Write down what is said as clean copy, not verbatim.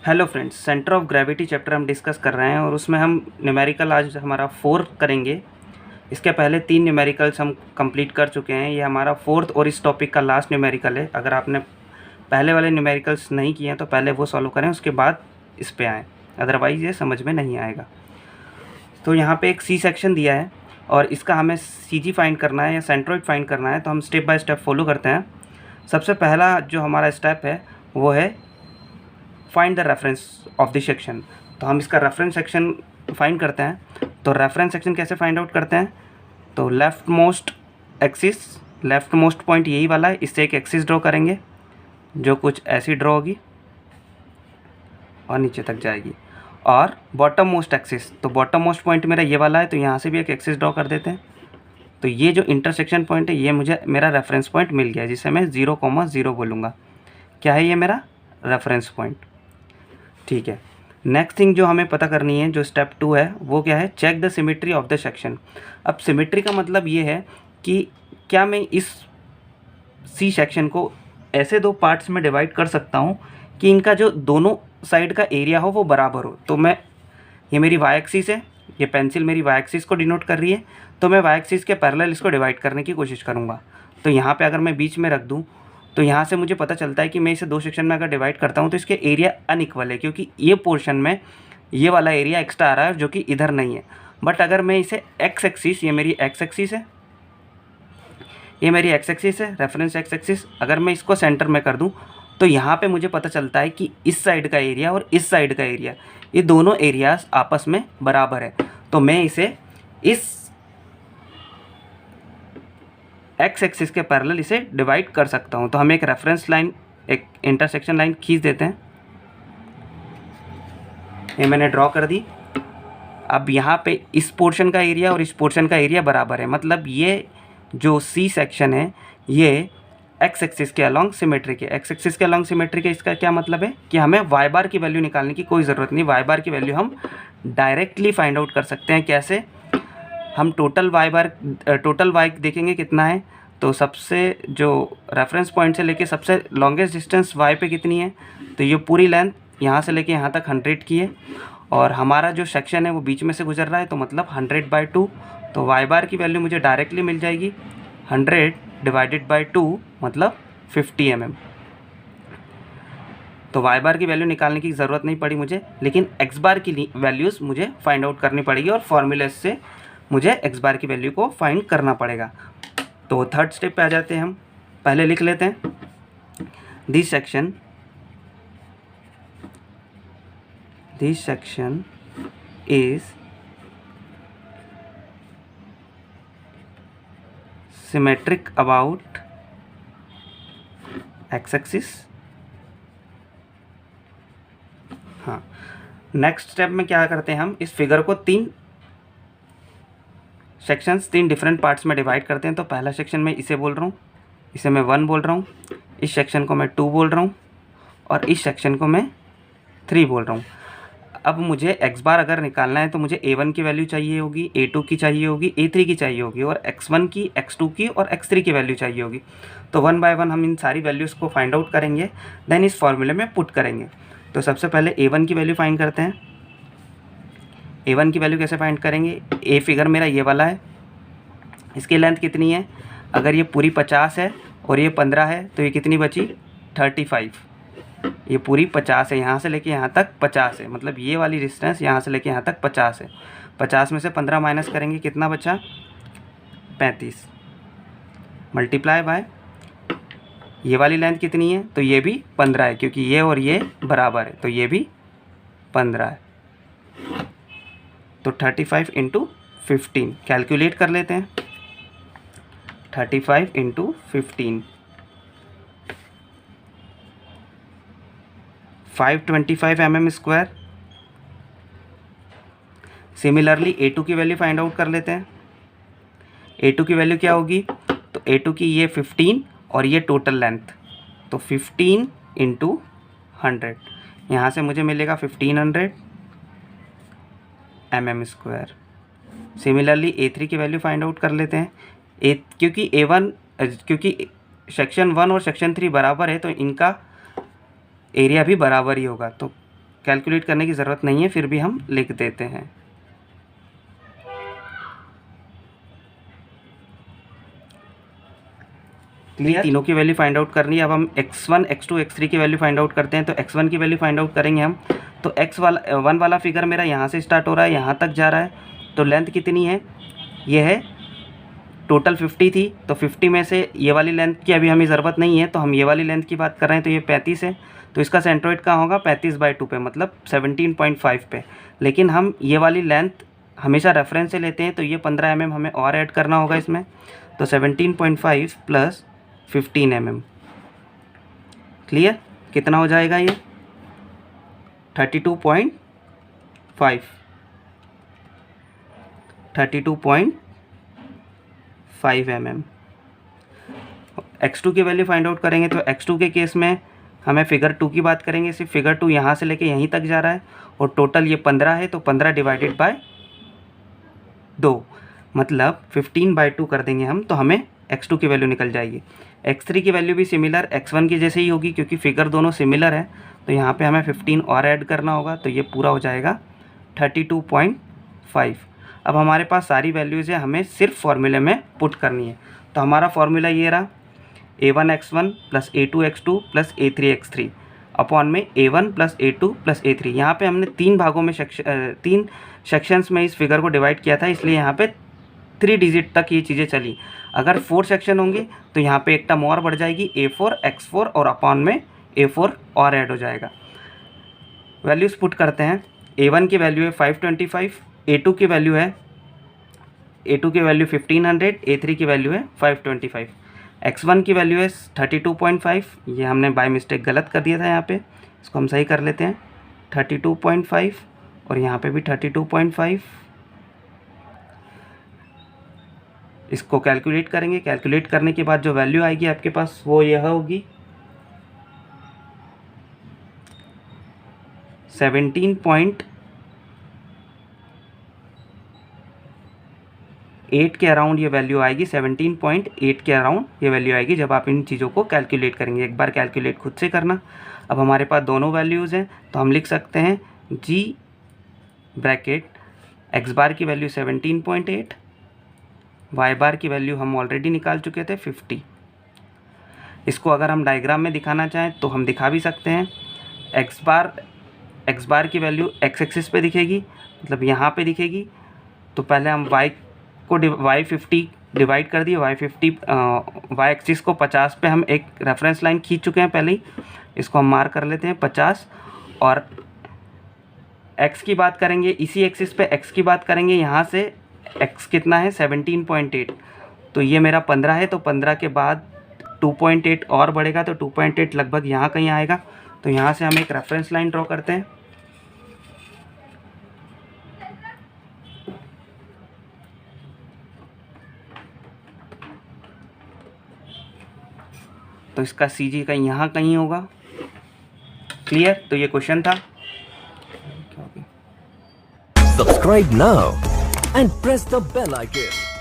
Hello friends, centre of gravity chapter हम discuss कर रहे हैं और उसमें हम न्यूमेरिकल आज हमारा 4 करेंगे। इसके पहले 3 न्यूमेरिकल्स हम कंप्लीट कर चुके हैं। ये हमारा 4th और इस टॉपिक का लास्ट न्यूमेरिकल है। अगर आपने पहले वाले न्यूमेरिकल्स नहीं किए हैं तो पहले वो सॉल्व करें, उसके बाद इस पे आएँ, अदरवाइज़ ये समझ में नहीं आएगा। तो यहाँ पे एक सी सेक्शन दिया है और इसका हमें सी जी फाइंड करना है या सेंट्रोइड फाइंड करना है। तो हम स्टेप बाय स्टेप फॉलो करते हैं। सबसे पहला जो हमारा स्टेप है वो है find the reference of the section. तो हम इसका रेफरेंस सेक्शन फाइंड करते हैं। तो रेफरेंस सेक्शन कैसे फाइंड आउट करते हैं? तो left most axis, left most point यही वाला है, इससे एक एक्सिस ड्रॉ करेंगे जो कुछ ऐसी ड्रॉ होगी और नीचे तक जाएगी। और बॉटम मोस्ट एक्सिस, तो बॉटम मोस्ट पॉइंट मेरा ये वाला है, तो यहाँ से भी एक एक्सिस ड्रॉ कर देते हैं। तो ये जो इंटरसेक्शन पॉइंट है ये मुझे मेरा रेफरेंस पॉइंट मिल गया, जिसे मैं 0,0 बोलूँगा। क्या है ये मेरा रेफरेंस पॉइंट? ठीक है। नेक्स्ट थिंग जो हमें पता करनी है, जो स्टेप 2 है, वो क्या है? Check the symmetry of the section. अब सिमेट्री का मतलब ये है कि क्या मैं इस सी सेक्शन को ऐसे दो पार्ट्स में डिवाइड कर सकता हूँ कि इनका जो दोनों साइड का एरिया हो वो बराबर हो। तो मैं, ये मेरी वाई एक्सिस है, ये पेंसिल मेरी वाई एक्सिस को डिनोट कर रही है, तो मैं वाई एक्सिस के पैरेलल इसको डिवाइड करने की कोशिश करूँगा। तो यहाँ पे अगर मैं बीच में रख दूँ तो यहाँ से मुझे पता चलता है कि मैं इसे दो सेक्शन में अगर डिवाइड करता हूँ तो इसके एरिया अनइक्वल है, क्योंकि ये पोर्शन में ये वाला एरिया एक्स्ट्रा आ रहा है जो कि इधर नहीं है। बट अगर मैं इसे एक्स एक्सिस, ये मेरी एक्स एक्सिस है, ये मेरी एक्स एक्सिस है, रेफरेंस एक्स एक्सिस, अगर मैं इसको सेंटर में कर दूं तो यहाँ पे मुझे पता चलता है कि इस साइड का एरिया और इस साइड का एरिया, ये दोनों एरियाज आपस में बराबर है। तो मैं इसे इस एक्स एक्सिस के पैरेलल इसे डिवाइड कर सकता हूँ। तो हम एक रेफरेंस लाइन, एक इंटरसेक्शन लाइन खींच देते हैं। ये मैंने ड्रॉ कर दी। अब यहाँ पे इस पोर्शन का एरिया और इस पोर्शन का एरिया बराबर है, मतलब ये जो सी सेक्शन है ये एक्स एक्सिस के अलॉन्ग सिमेट्रिक है। एक्स एक्सिस के अलॉन्ग सिमेट्रिक है, इसका क्या मतलब है कि हमें वाई बार की वैल्यू निकालने की कोई ज़रूरत नहीं। वाई बार की वैल्यू हम डायरेक्टली फाइंड आउट कर सकते हैं। कैसे? हम टोटल वाई देखेंगे कितना है। तो सबसे जो रेफरेंस पॉइंट से लेके सबसे लॉन्गेस्ट डिस्टेंस वाई पे कितनी है, तो ये पूरी लेंथ यहाँ से लेके यहाँ तक 100 की है और हमारा जो सेक्शन है वो बीच में से गुजर रहा है, तो मतलब 100/2। तो वाई बार की वैल्यू मुझे डायरेक्टली मिल जाएगी 100/2 मतलब 50 mm। तो वाई बार की वैल्यू निकालने की ज़रूरत नहीं पड़ी मुझे, लेकिन एक्स बार की वैल्यूज़ मुझे फाइंड आउट करनी पड़ेगी और फॉर्मूले से मुझे एक्स बार की वैल्यू को फाइंड करना पड़ेगा। तो थर्ड स्टेप पे आ जाते हैं हम। पहले लिख लेते हैं, this section is symmetric about x axis. हाँ, नेक्स्ट स्टेप में क्या करते हैं, हम इस फिगर को 3 सेक्शंस, 3 डिफरेंट पार्ट्स में डिवाइड करते हैं। तो पहला सेक्शन में इसे बोल रहा हूँ, इसे मैं 1 बोल रहा हूँ, इस सेक्शन को मैं 2 बोल रहा हूँ और इस सेक्शन को मैं 3 बोल रहा हूँ। अब मुझे एक्स बार अगर निकालना है तो मुझे A1 की वैल्यू चाहिए होगी, A2 की चाहिए होगी, A3 की चाहिए होगी और X1 की, X2 की और X3 की वैल्यू चाहिए होगी। तो 1 बाय 1 हम इन सारी वैल्यूज़ को फाइंड आउट करेंगे, देन इस फॉर्मूले में पुट करेंगे। तो सबसे पहले A1 की वैल्यू फाइंड करते हैं। A1 की वैल्यू कैसे फाइंड करेंगे? ए फिगर मेरा ये वाला है, इसकी लेंथ कितनी है? अगर ये पूरी 50 है और ये 15 है तो ये कितनी बची? 35। ये पूरी 50 है, यहाँ से लेके यहाँ तक 50 है, मतलब ये वाली डिस्टेंस यहाँ से लेके यहाँ तक 50 है। 50 में से 15 माइनस करेंगे, कितना बचा? 35 मल्टीप्लाई बाय ये वाली लेंथ कितनी है? तो ये भी 15 है, क्योंकि ये और ये बराबर है, तो ये भी 15 है। तो 35 × 15 कैलकुलेट कर लेते हैं। 35 × 15 525 mm²। सिमिलरली A2 की वैल्यू फाइंड आउट कर लेते हैं। A2 की वैल्यू क्या होगी? तो A2 की ये 15 और ये टोटल लेंथ, तो 15 × 100, यहाँ से मुझे मिलेगा 1500 mm²। सिमिलरली A3 की वैल्यू फाइंड आउट कर लेते हैं। क्योंकि सेक्शन 1 और सेक्शन 3 बराबर है तो इनका एरिया भी बराबर ही होगा। तो कैलकुलेट करने की ज़रूरत नहीं है, फिर भी हम लिख देते हैं। क्लियर? तीनों की वैल्यू फाइंड आउट करनी है। अब हम x1, x2, x3 की वैल्यू फाइंड आउट करते हैं। तो x1 की वैल्यू फाइंड आउट करेंगे हम। तो x1 वाला फिगर मेरा यहाँ से स्टार्ट हो रहा है, यहाँ तक जा रहा है। तो लेंथ कितनी है? ये है टोटल 50 थी, तो 50 में से ये वाली लेंथ की अभी हमें ज़रूरत नहीं है, तो हम ये वाली लेंथ की बात कर रहे हैं। तो ये 35 है, तो इसका सेंट्रोइड कहाँ होगा? 35/2 पे, मतलब 17.5 पे। लेकिन हम ये वाली लेंथ हमेशा रेफरेंस से लेते हैं, तो ये 15 mm हमें और ऐड करना होगा इसमें। तो 17.5 प्लस 15 mm, क्लियर? कितना हो जाएगा ये? 32.5 mm। x2 की वैल्यू फाइंड आउट करेंगे। तो x2 के केस में हमें फिगर 2 की बात करेंगे। सिर्फ फिगर 2 यहाँ से लेके यहीं तक जा रहा है और टोटल ये 15 है, तो 15 डिवाइडेड बाय 2, मतलब 15/2 कर देंगे हम, तो हमें x2 की वैल्यू निकल जाएगी। x3 की वैल्यू भी सिमिलर x1 की जैसे ही होगी, क्योंकि फिगर दोनों सिमिलर है। तो यहाँ पे हमें 15 और ऐड करना होगा, तो ये पूरा हो जाएगा 32.5। अब हमारे पास सारी वैल्यूज़ है, हमें सिर्फ फॉर्मूले में पुट करनी है। तो हमारा फॉर्मूला ये रहा, a1x1 plus a2x2 plus a3x3 upon में a1 plus a2 plus a3। यहाँ पे हमने 3 भागों में 3 सेक्शंस में इस फिगर को डिवाइड किया था, इसलिए यहाँ पे 3 डिजिट तक ये चीज़ें चली। अगर 4 सेक्शन होंगे तो यहाँ पे एक टर्म और बढ़ जाएगी, a4 x4, और अपॉन में a4 और ऐड हो जाएगा। वैल्यूज़ पुट करते हैं। a1 की वैल्यू है 525, a2 की वैल्यू 1500, a3 की वैल्यू है 525। x1 की वैल्यू है 32.5, ये हमने बाय मिस्टेक गलत कर दिया था यहाँ पे, इसको हम सही कर लेते हैं। 32.5 और यहाँ पे भी 32.5। इसको कैलकुलेट करेंगे। कैलकुलेट करने के बाद जो वैल्यू आएगी आपके पास वो यह होगी 17.8 के अराउंड ये वैल्यू आएगी। 17.8 के अराउंड ये वैल्यू आएगी जब आप इन चीज़ों को कैलकुलेट करेंगे। एक बार कैलकुलेट खुद से करना। अब हमारे पास दोनों वैल्यूज़ हैं, तो हम लिख सकते हैं g ब्रैकेट x बार की वैल्यू 17.8, y बार की वैल्यू हम ऑलरेडी निकाल चुके थे 50। इसको अगर हम डायग्राम में दिखाना चाहें तो हम दिखा भी सकते हैं। x बार की वैल्यू x एक्सिस पे दिखेगी, मतलब यहाँ पे दिखेगी। तो पहले हम y 50 डिवाइड कर दिए, y एक्सिस को 50 पे हम एक रेफरेंस लाइन खींच चुके हैं पहले ही, इसको हम मार्क कर लेते हैं 50। और x की बात करेंगे, इसी एक्सिस पे x की बात करेंगे। यहाँ से x कितना है? 17.8, तो ये मेरा 15 है, तो 15 के बाद 2.8 और बढ़ेगा, तो 2.8 लगभग यहाँ कहीं आएगा। तो यहाँ से हम एक रेफरेंस लाइन ड्रॉ करते हैं। तो इसका CG कहीं यहाँ कहीं होगा। क्लियर? तो ये क्वेश्चन था। Subscribe now and press the bell icon.